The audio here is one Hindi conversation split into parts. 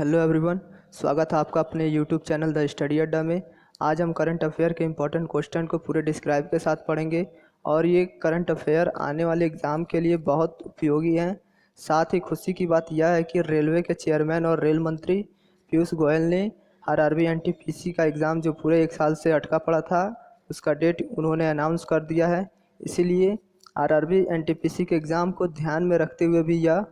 हेलो एवरीवन, स्वागत है आपका अपने यूट्यूब चैनल द स्टडी अड्डा में। आज हम करंट अफेयर के इम्पोर्टेंट क्वेश्चन को पूरे डिस्क्राइब के साथ पढ़ेंगे और ये करंट अफेयर आने वाले एग्ज़ाम के लिए बहुत उपयोगी हैं। साथ ही खुशी की बात यह है कि रेलवे के चेयरमैन और रेल मंत्री पीयूष गोयल ने आरआरबी एनटीपीसी का एग्ज़ाम जो पूरे 1 साल से अटका पड़ा था उसका डेट उन्होंने अनाउंस कर दिया है। इसीलिए आरआरबी एनटीपीसी के एग्ज़ाम को ध्यान में रखते हुए भी यह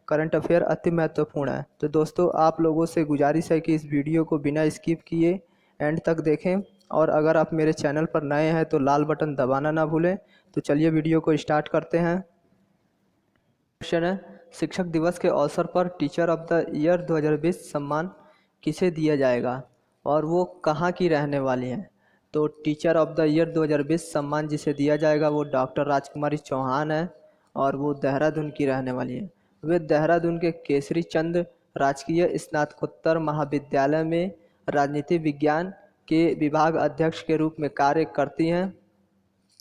करंट अफेयर अति महत्वपूर्ण है। तो दोस्तों, आप लोगों से गुजारिश है कि इस वीडियो को बिना स्किप किए एंड तक देखें और अगर आप मेरे चैनल पर नए हैं तो लाल बटन दबाना ना भूलें। तो चलिए वीडियो को स्टार्ट करते हैं। क्वेश्चन है, शिक्षक दिवस के अवसर पर टीचर ऑफ द ईयर 2020 सम्मान किसे दिया जाएगा और वो कहाँ की रहने वाली हैं। तो टीचर ऑफ द ईयर 2020 सम्मान जिसे दिया जाएगा वो डॉक्टर राजकुमारी चौहान है और वो देहरादून की रहने वाली है। वे देहरादून के केसरी चंद राजकीय स्नातकोत्तर महाविद्यालय में राजनीति विज्ञान के विभाग अध्यक्ष के रूप में कार्य करती हैं।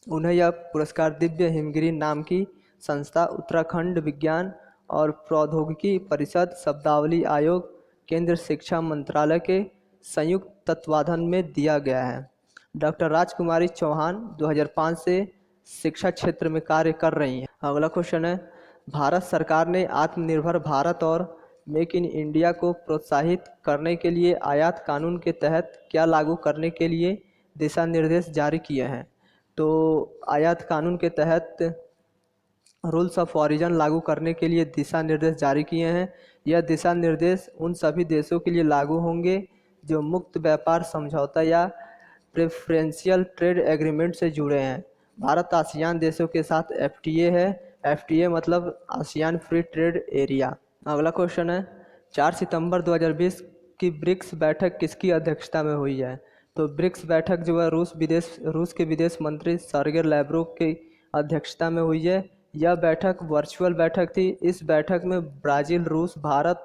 उन्हें यह पुरस्कार दिव्य हिमगिरी नाम की संस्था, उत्तराखंड विज्ञान और प्रौद्योगिकी परिषद, शब्दावली आयोग, केंद्र शिक्षा मंत्रालय के संयुक्त तत्वाधान में दिया गया है। डॉक्टर राजकुमारी चौहान 2005 से शिक्षा क्षेत्र में कार्य कर रही हैं। अगला क्वेश्चन है, भारत सरकार ने आत्मनिर्भर भारत और मेक इन इंडिया को प्रोत्साहित करने के लिए आयात कानून के तहत क्या लागू करने के लिए दिशा निर्देश जारी किए हैं। तो आयात कानून के तहत रूल्स ऑफ ऑरिजिन लागू करने के लिए दिशा निर्देश जारी किए हैं। यह दिशा निर्देश उन सभी देशों के लिए लागू होंगे जो मुक्त व्यापार समझौता या प्रेफरेंशियल ट्रेड एग्रीमेंट से जुड़े हैं। भारत आसियान देशों के साथ एफटीए है। एफटीए मतलब आसियान फ्री ट्रेड एरिया। अगला क्वेश्चन है, 4 सितंबर 2020 की ब्रिक्स बैठक किसकी अध्यक्षता में हुई है। तो ब्रिक्स बैठक जो है रूस के विदेश मंत्री सर्गेई लैवरोव की अध्यक्षता में हुई है। यह बैठक वर्चुअल बैठक थी। इस बैठक में ब्राज़ील, रूस, भारत,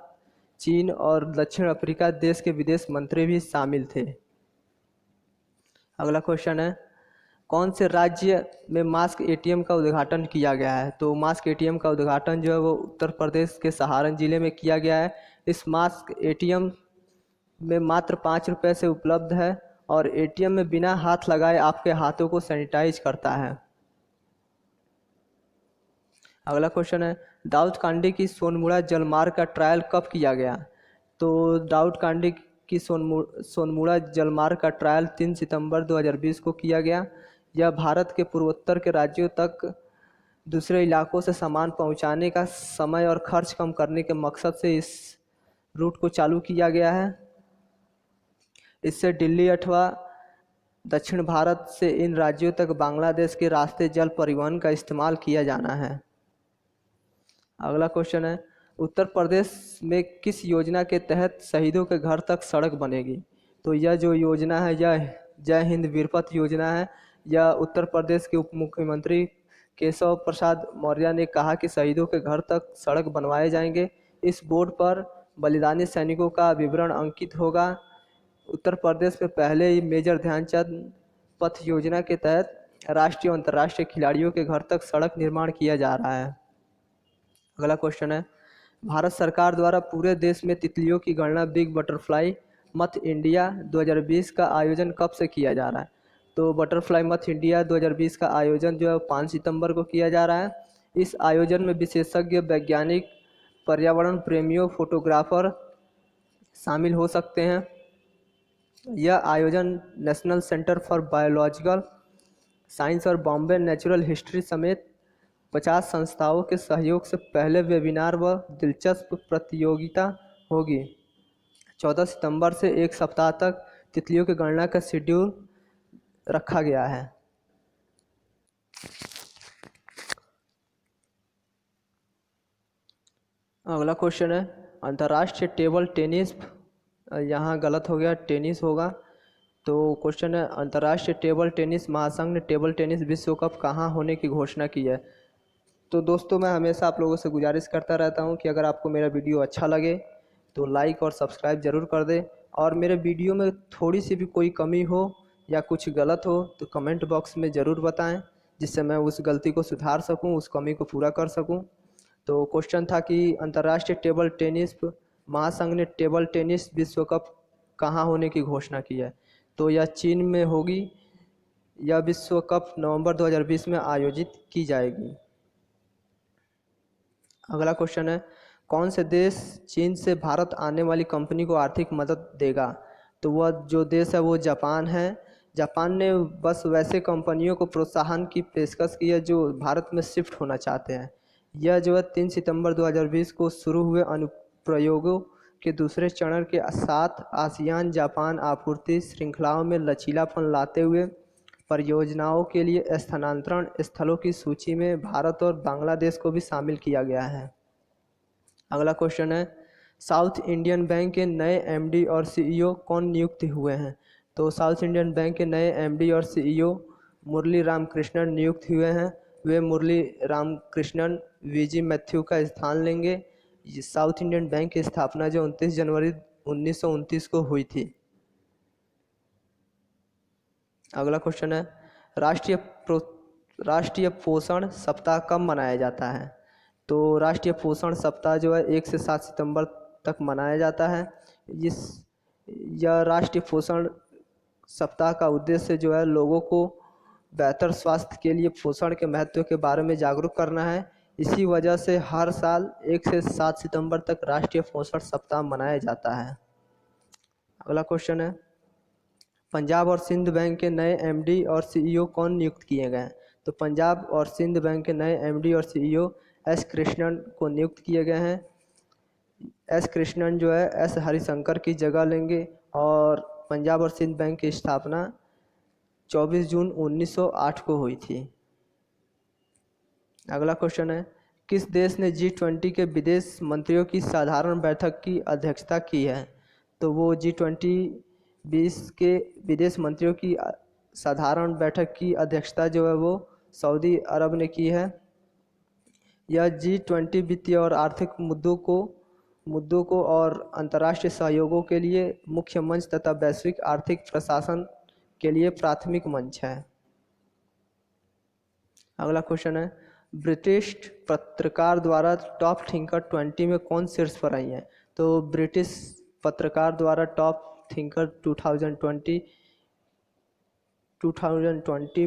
चीन और दक्षिण अफ्रीका देश के विदेश मंत्री भी शामिल थे। अगला क्वेश्चन है, कौन से राज्य में मास्क एटीएम का उद्घाटन किया गया है। तो मास्क एटीएम का उद्घाटन जो है वो उत्तर प्रदेश के सहारन जिले में किया गया है। इस मास्क एटीएम में मात्र 5 रुपये से उपलब्ध है और एटीएम में बिना हाथ लगाए आपके हाथों को सैनिटाइज करता है। अगला क्वेश्चन है, दाऊद कांडी की सोनमुड़ा जलमार्ग का ट्रायल कब किया गया। तो दाऊद कांडी की सोनमुड़ा जलमार्ग का ट्रायल 3 सितंबर 2020 को किया गया। यह भारत के पूर्वोत्तर के राज्यों तक दूसरे इलाकों से सामान पहुंचाने का समय और खर्च कम करने के मकसद से इस रूट को चालू किया गया है। इससे दिल्ली अथवा दक्षिण भारत से इन राज्यों तक बांग्लादेश के रास्ते जल परिवहन का इस्तेमाल किया जाना है। अगला क्वेश्चन है, उत्तर प्रदेश में किस योजना के तहत शहीदों के घर तक सड़क बनेगी। तो यह जो योजना है यह जय हिंद वीरपथ योजना है। यह उत्तर प्रदेश के उप मुख्यमंत्री केशव प्रसाद मौर्य ने कहा कि शहीदों के घर तक सड़क बनवाए जाएंगे। इस बोर्ड पर बलिदानी सैनिकों का विवरण अंकित होगा। उत्तर प्रदेश में पहले ही मेजर ध्यानचंद पथ योजना के तहत राष्ट्रीय और अंतर्राष्ट्रीय खिलाड़ियों के घर तक सड़क निर्माण किया जा रहा है। अगला क्वेश्चन है, भारत सरकार द्वारा पूरे देश में तितलियों की गणना बिग बटरफ्लाई मथ इंडिया 2020 का आयोजन कब से किया जा रहा है। तो बटरफ्लाई मथ इंडिया 2020 का आयोजन जो है 5 सितंबर को किया जा रहा है। इस आयोजन में विशेषज्ञ, वैज्ञानिक, पर्यावरण प्रेमियों, फोटोग्राफर शामिल हो सकते हैं। यह आयोजन national centre for biological science और बॉम्बे नेचुरल हिस्ट्री समेत 50 संस्थाओं के सहयोग से पहले वेबिनार व दिलचस्प प्रतियोगिता होगी। 14 सितंबर से 1 सप्ताह तक तितलियों की गणना का शेड्यूल रखा गया है। अगला क्वेश्चन है, अंतर्राष्ट्रीय टेबल टेनिस, यहाँ गलत हो गया, टेनिस होगा। तो क्वेश्चन है, अंतर्राष्ट्रीय टेबल टेनिस महासंघ ने टेबल टेनिस विश्व कप कहाँ होने की घोषणा की है। तो दोस्तों, मैं हमेशा आप लोगों से गुजारिश करता रहता हूं कि अगर आपको मेरा वीडियो अच्छा लगे तो लाइक और सब्सक्राइब ज़रूर कर दें और मेरे वीडियो में थोड़ी सी भी कोई कमी हो या कुछ गलत हो तो कमेंट बॉक्स में ज़रूर बताएं, जिससे मैं उस गलती को सुधार सकूं, उस कमी को पूरा कर सकूं। तो क्वेश्चन था कि अंतर्राष्ट्रीय टेबल टेनिस महासंघ ने टेबल टेनिस विश्व कप कहाँ होने की घोषणा की है? तो यह चीन में होगी। यह विश्व कप नवंबर 2020 में आयोजित की जाएगी। अगला क्वेश्चन है, कौन से देश चीन से भारत आने वाली कंपनी को आर्थिक मदद देगा? तो वह जो देश है वो जापान है। जापान ने बस वैसे कंपनियों को प्रोत्साहन की पेशकश की है जो भारत में शिफ्ट होना चाहते हैं। यह जो है 3 सितंबर 2020 को शुरू हुए अनुप्रयोगों के दूसरे चरण के साथ आसियान जापान आपूर्ति श्रृंखलाओं में लचीलापन लाते हुए परियोजनाओं के लिए स्थानांतरण स्थलों की सूची में भारत और बांग्लादेश को भी शामिल किया गया है। अगला क्वेश्चन है, साउथ इंडियन बैंक के नए एमडी और सीईओ कौन नियुक्त हुए हैं? तो साउथ इंडियन बैंक के नए एमडी और सीईओ मुरली रामकृष्णन नियुक्त हुए हैं। वे मुरली रामकृष्णन वीजी मैथ्यू का स्थान लेंगे। साउथ इंडियन बैंक की स्थापना जो 29 जनवरी 1929 को हुई थी। अगला क्वेश्चन है, राष्ट्रीय पोषण सप्ताह कब मनाया जाता है? तो राष्ट्रीय पोषण सप्ताह जो है 1 से 7 सितंबर तक मनाया जाता है। यह राष्ट्रीय पोषण सप्ताह का उद्देश्य जो है लोगों को बेहतर स्वास्थ्य के लिए पोषण के महत्व के बारे में जागरूक करना है। इसी वजह से हर साल 1 से 7 सितंबर तक राष्ट्रीय पोषण सप्ताह मनाया जाता है। अगला क्वेश्चन है, पंजाब और सिंध बैंक के नए एमडी और सीईओ कौन नियुक्त किए गए? तो पंजाब और सिंध बैंक के नए एमडी और सीईओ एस कृष्णन को नियुक्त किए गए हैं। एस कृष्णन जो है एस हरिशंकर की जगह लेंगे और पंजाब और सिंध बैंक की स्थापना 24 जून 1908 को हुई थी। अगला क्वेश्चन है, किस देश ने G20 के विदेश मंत्रियों की साधारण बैठक की अध्यक्षता की है? तो वो G20 के विदेश मंत्रियों की साधारण बैठक की अध्यक्षता जो है वो सऊदी अरब ने की है। यह G20 वित्तीय और आर्थिक मुद्दों को और अंतर्राष्ट्रीय सहयोगों के लिए मुख्य मंच तथा वैश्विक आर्थिक प्रशासन के लिए प्राथमिक मंच है। अगला क्वेश्चन है, ब्रिटिश पत्रकार द्वारा टॉप थिंकर 20 में कौन शीर्ष पर आई है? तो ब्रिटिश पत्रकार द्वारा टॉप थिंकर 2020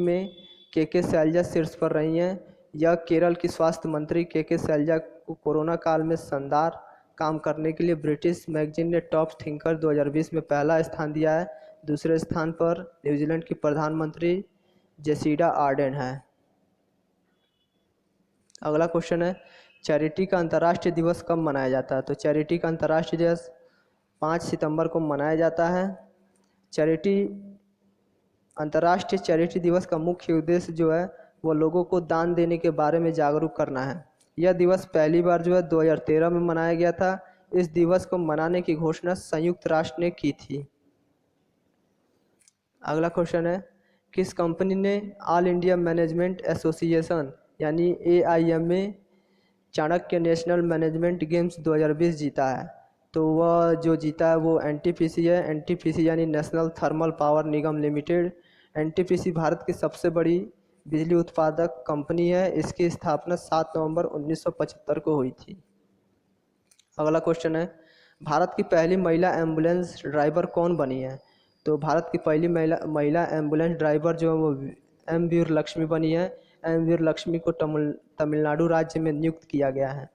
में के शैलजा शीर्ष पर रही हैं। यह केरल की स्वास्थ्य मंत्री के शैलजा को कोरोना काल में शानदार काम करने के लिए ब्रिटिश मैगजीन ने टॉप थिंकर 2020 में पहला स्थान दिया है। दूसरे स्थान पर न्यूजीलैंड की प्रधानमंत्री जेसिंडा आर्डेन है। अगला क्वेश्चन है, चैरिटी का अंतर्राष्ट्रीय दिवस कब मनाया जाता है? तो चैरिटी का अंतर्राष्ट्रीय दिवस 5 सितंबर को मनाया जाता है। अंतर्राष्ट्रीय चैरिटी दिवस का मुख्य उद्देश्य जो है वो लोगों को दान देने के बारे में जागरूक करना है। यह दिवस पहली बार जो है 2013 में मनाया गया था। इस दिवस को मनाने की घोषणा संयुक्त राष्ट्र ने की थी। अगला क्वेश्चन है, किस कंपनी ने ऑल इंडिया मैनेजमेंट एसोसिएशन यानी AIMA Chanakya national management games 2020 जीता है? तो वह जो जीता है वो NTPC है। NTPC यानी नेशनल थर्मल पावर निगम लिमिटेड। NTPC भारत की सबसे बड़ी बिजली उत्पादक कंपनी है। इसकी स्थापना 7 नवंबर 1975 को हुई थी। अगला क्वेश्चन है, भारत की पहली महिला एम्बुलेंस ड्राइवर कौन बनी है? तो भारत की पहली महिला एम्बुलेंस ड्राइवर जो है वो M वीर लक्ष्मी बनी है। M वीर लक्ष्मी को तमिलनाडु राज्य में नियुक्त किया गया है।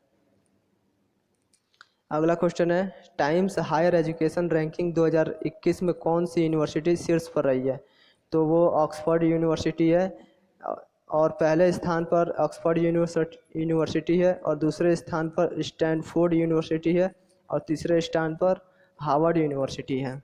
अगला क्वेश्चन है, टाइम्स हायर एजुकेशन रैंकिंग 2021 में कौन सी यूनिवर्सिटी शीर्ष पर रही है? तो वो ऑक्सफोर्ड यूनिवर्सिटी है और पहले स्थान पर ऑक्सफोर्ड यूनिवर्सिटी है और दूसरे स्थान पर स्टैनफोर्ड यूनिवर्सिटी है और तीसरे स्थान पर हार्वर्ड यूनिवर्सिटी है।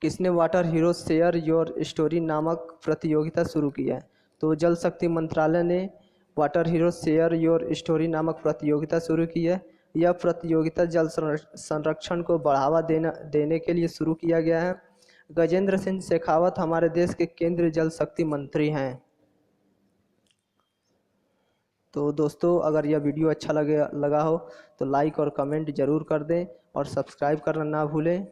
किसने water hero share your story नामक प्रतियोगिता शुरू की है? तो जल शक्ति मंत्रालय ने water hero share your story नामक प्रतियोगिता शुरू की है। यह प्रतियोगिता जल संरक्षण को बढ़ावा देने के लिए शुरू किया गया है। गजेंद्र सिंह शेखावत हमारे देश के केंद्रीय जल शक्ति मंत्री हैं। तो दोस्तों, अगर यह वीडियो अच्छा लगा हो तो लाइक और कमेंट ज़रूर कर दें और सब्सक्राइब करना ना भूलें।